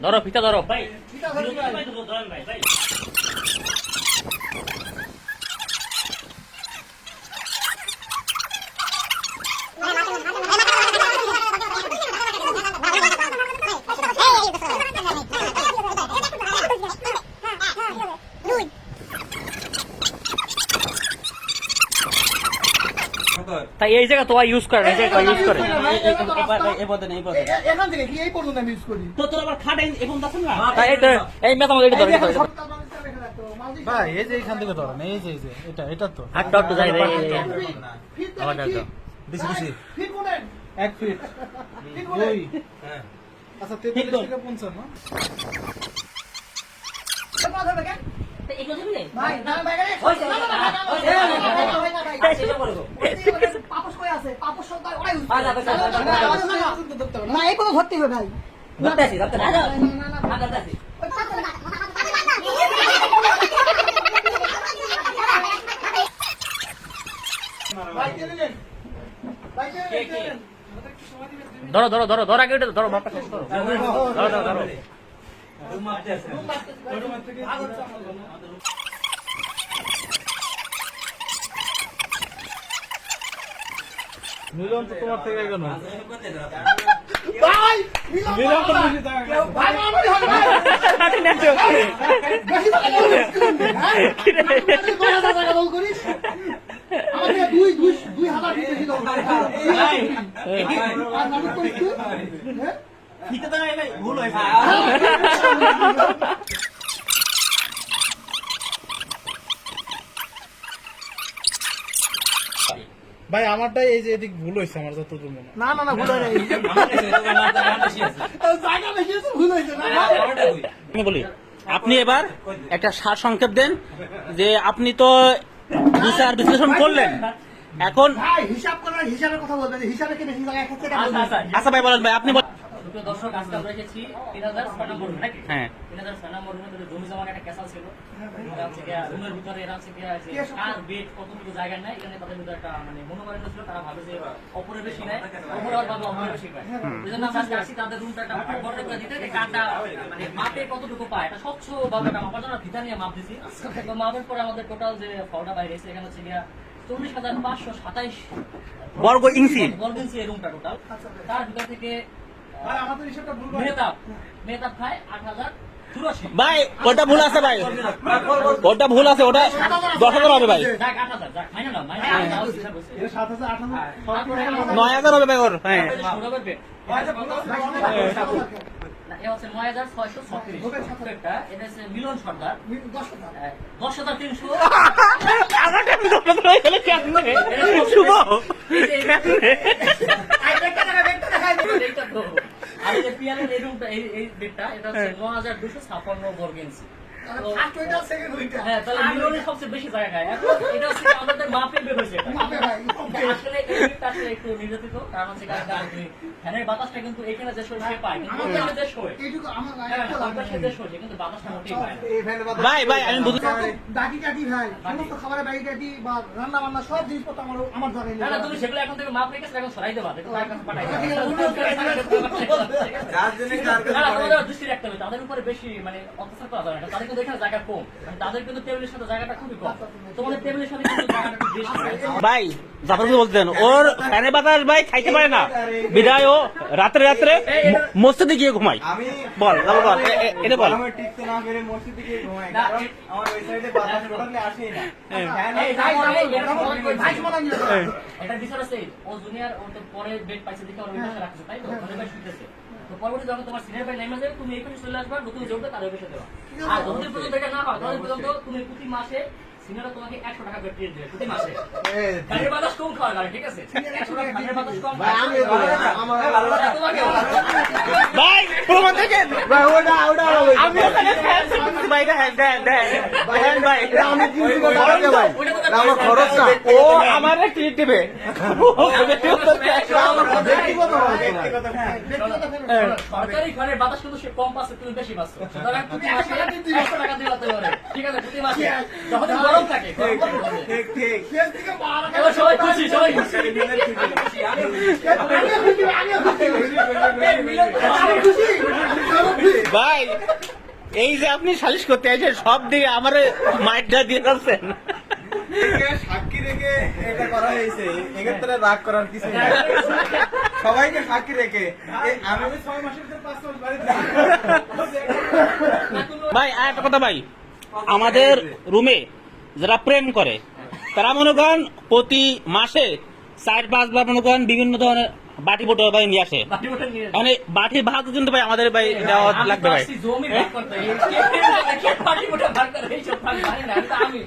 ধরো ফিতা ধরো ভাই ধরেন ভাই ভাই তাই এই জায়গা তোমার ইউজ করে না, এই জায়গা ইউজ করে এখান থেকে কি এই পর্যন্ত আমি ইউজ করি। তো তোর আবার খাট এখন দেখেন না তাই এই মেথা এটা ধরে এটা ধরে ভাই এই যে এখান থেকে ধরেন, এই যে এটা তো হাতটা একটু যাই রে আমার দাও বেশি বেশি ফিট বলেন 1 ফিট ফিট বলেন আচ্ছা 43 থেকে 50 না এগুলো দিবি না ভাই না ভাই হইছে না সেটা বলবো পাপস কই আছে পাপস সরকার ওরাই ইউজ না এই কোনো ধরতে হবে ভাই ধরতেছি ধরতে না না ধরতেছি ভাই কে দিলেন ভাই কে দিলেন ধরো ধরো ধরো ধরো আগে এটা ধরো মাপটা শেষ করো ধরো ধরো ধরো মিলন তো তোমার থেকে কেন ভাই মিলন তো বেশি টাকা ভাই মারামারি হবে ভাই বেশি টাকা বল কি রে 2000 টাকা বল করিস আমাকে 2000 বেশি দাও ভাই আর নাটক করিস তুই হ্যাঁ ফিতে তো ভাই ভুল হয়েছে ভাই আমারটাই এই যে এদিক ভুল হয়েছে আমার যতদূর মনে হয়। না না না ভুল হয় নাই জায়গা বেশি আছে ভুল হইছে না আমি বলি আপনি এবার একটা সার সংক্ষেপ দেন যে আপনি তো বিচার বিশ্লেষণ করলেন, এখন ভাই হিসাব করার হিসাবের কথা বলবেন, হিসাবে কি বেশি জায়গা খাচ্ছে আচ্ছা ভাই বলেন ভাই আপনি বলেন। দুটো দর্শক আজকে আমরা এসেছি 3006 নম্বর রুমে নাকি হ্যাঁ 3006 নম্বর রুমে দুটো জমি জমার একটা ক্যাসাল ছিল। এটা হচ্ছে গিয়া রুমের ভিতরে এরা হচ্ছে গিয়া যে কার বেড কতটুকু জায়গা নেয় এখানে তাদের ভিতরে একটা মানে মনোমালিন্য ছিল। তারা ভাবে যে অপরে বেশি নেয়, অপরে আর ভাবে অপরে বেশি পায়। এই জন্য আমরা আজকে আসছি তাদের রুমটা একটা বর্ডার করে দিতে, যে কারটা মানে মাপে কতটুকু পায় এটা স্বচ্ছ ভাবে একটা মাপার জন্য ভিতা নিয়ে মাপ দিছি। তো মাপের পরে আমাদের টোটাল যে ফলটা বাইরে এসে এখানে হচ্ছে গিয়া 40,527 বর্গ ইঞ্চি বর্গ ইঞ্চি এই রুমটা টোটাল। তার ভিতর থেকে ভাই আমাদের হিসাবটা ভুল মেহতাব খায় 8,084। ভাই ওটা ভুল আছে ভাই, ওটা ভুল আছে, ওটা 10,000 হবে ভাই, যাক 8,000 যাক মাইনা নাও মাইনা নাও হিসাব হইছে। এটা 7000 8000 9,000 হবে ভাই ওর। হ্যাঁ সৌরভের বেড। না, এ হচ্ছে 9,636 একটা, এটা হচ্ছে মিলন সর্দার 10,300। আমার টাইম তো হয়ে গেল কেমনে শুভ এইটা তো আর এই যে পিয়ানোর এই রুমটা এই বেডটা এটা হচ্ছে 9,256 বর্গ ইঞ্চি। ফার্স্ট ওইটা সেকেন্ড ওইটা হ্যাঁ তাহলে মিলনের সবচেয়ে বেশি জায়গা খায়। এখন এটা হচ্ছে আমাদের মাপে বের হয়েছে এটা। মাপে ভাই আসলে এই বেডটা আসলে একটু নির্যাতিত, কারণ হচ্ছে ফ্যানের বাতাসটা কিন্তু এখানে যে সে পায় কিন্তু ওখানে যে শোয়, এইটুকু আমার হ্যাঁ ওখানে যে শোয় কিন্তু বাতাসটা মোটেই পায় না। এই ফ্যানের বাতাস ভাই ভাই আমি বুঝতে ডাকি টাকি ভাই সমস্ত খাবারের বাকি টাকি বা রান্না বান্না সব জিনিসপত্র আমার জায়গায় না না নিয়ে তুমি সেগুলো এখন থেকে মাপ রেখেছো, এখন সরাই দেবা, দেখো তার কাছে পাঠাই দেবা। না না তোমাদের দৃষ্টি রাখতে হবে, তাদের উপরে বেশি মানে অত্যাচার করা যাবে না, তাদের কিন্তু এখানে জায়গা কম, মানে তাদের কিন্তু টেবিলের সাথে জায়গাটা খুবই কম, তোমাদের টেবিলের সাথে কিন্তু জায়গাটা একটু বেশি। ভাই জাফর কি বলতেন ওর ফ্যানে বাতাস ভাই খাইতে পারে না, বিদায় ও রাত্রে রাত্রে মসজিদে গিয়ে ঘুমাই। আমি বল তারপর বল এটা বল। গরমে টিকতে না পেরে মসজিদে গিয়ে ঘুমাই, কারণ আমার ওই সাইডে বাতাস টোটালি আসেই না। ফ্যান এই এই ভাই সমাধান নিয়ে যাও। এটা বিচার আছে ও জুনিয়র ও তো পরে বেড পাইছে দেখে ওর বেডে রাখছে তাই তো ওখানে বেড শুতেছে। তো পরবর্তী যখন তোমার সিনিয়র ভাই নেমে যাবে তুমি এখানে চলে আসবা, নতুন যে উঠবে তার বেশি দেওয়া। আর যতদিন পর্যন্ত এটা না হয় ততদিন পর্যন্ত তুমি প্রতি মাসে সিনিয়ররা তোমাকে 100 টাকা বেড দিয়ে দেবে প্রতি মাসে। গাড়ির বাতাস কম খাওয়া লাগে, ঠিক আছে? 100 টাকা গাড়ির বাতাস কম ভাই আমি আমার ভালো লাগে তোমাকে ভাই প্রমাণ দেখেন ভাই ওটা আমি ওখানে ফ্যান শুনতেছি ভাই, দেখেন দেখেন ভাই আমি 3 টাকা ভাই আমার খরচ না ও আমার ট্রিট দেবে। ব্যক্তিগত ব্যক্তিগত হ্যাঁ সরকারি ঘরের বাতাস কিন্তু সে কম পাচ্ছে, তুমি বেশি পাচ্ছ। সুতরাং প্রতি মাসে 100 টাকা দিয়ে রাখতে পারে, ঠিক আছে? প্রতি মাসে যখন গরম থাকে, গরম থাকে। ঠিক ঠিক এবার সবাই খুশি, সবাই খুশি। ভাই এই যে আপনি সালিশ করতে আছেন সব দিয়ে আমার মাইকটা দিয়ে যাচ্ছেন। একে সাক্ষী রেখে এটা করা হয়েছে, এক্ষেত্রে রাগ করার কিছু নেই। সবাইকে সাক্ষী রেখে আমি 6 মাসের ভিতরে 5 মাস বাড়িতে ভাই আর একটা কথা ভাই, আমাদের রুমে যারা প্রেম করে তারা মনে করেন প্রতি মাসে 4-5 বার মনে করেন বিভিন্ন ধরনের বাটি বোটো ভাই নিয়ে আসে। বাটি বোতল নিয়ে মানে বাটির ভাগ কিন্তু ভাই আমাদের ভাই দেওয়া লাগবে ভাই। জমি ভাগ করতে, বাটি বোতল ভাগ করে এইসব ভাগ জানি না, আমি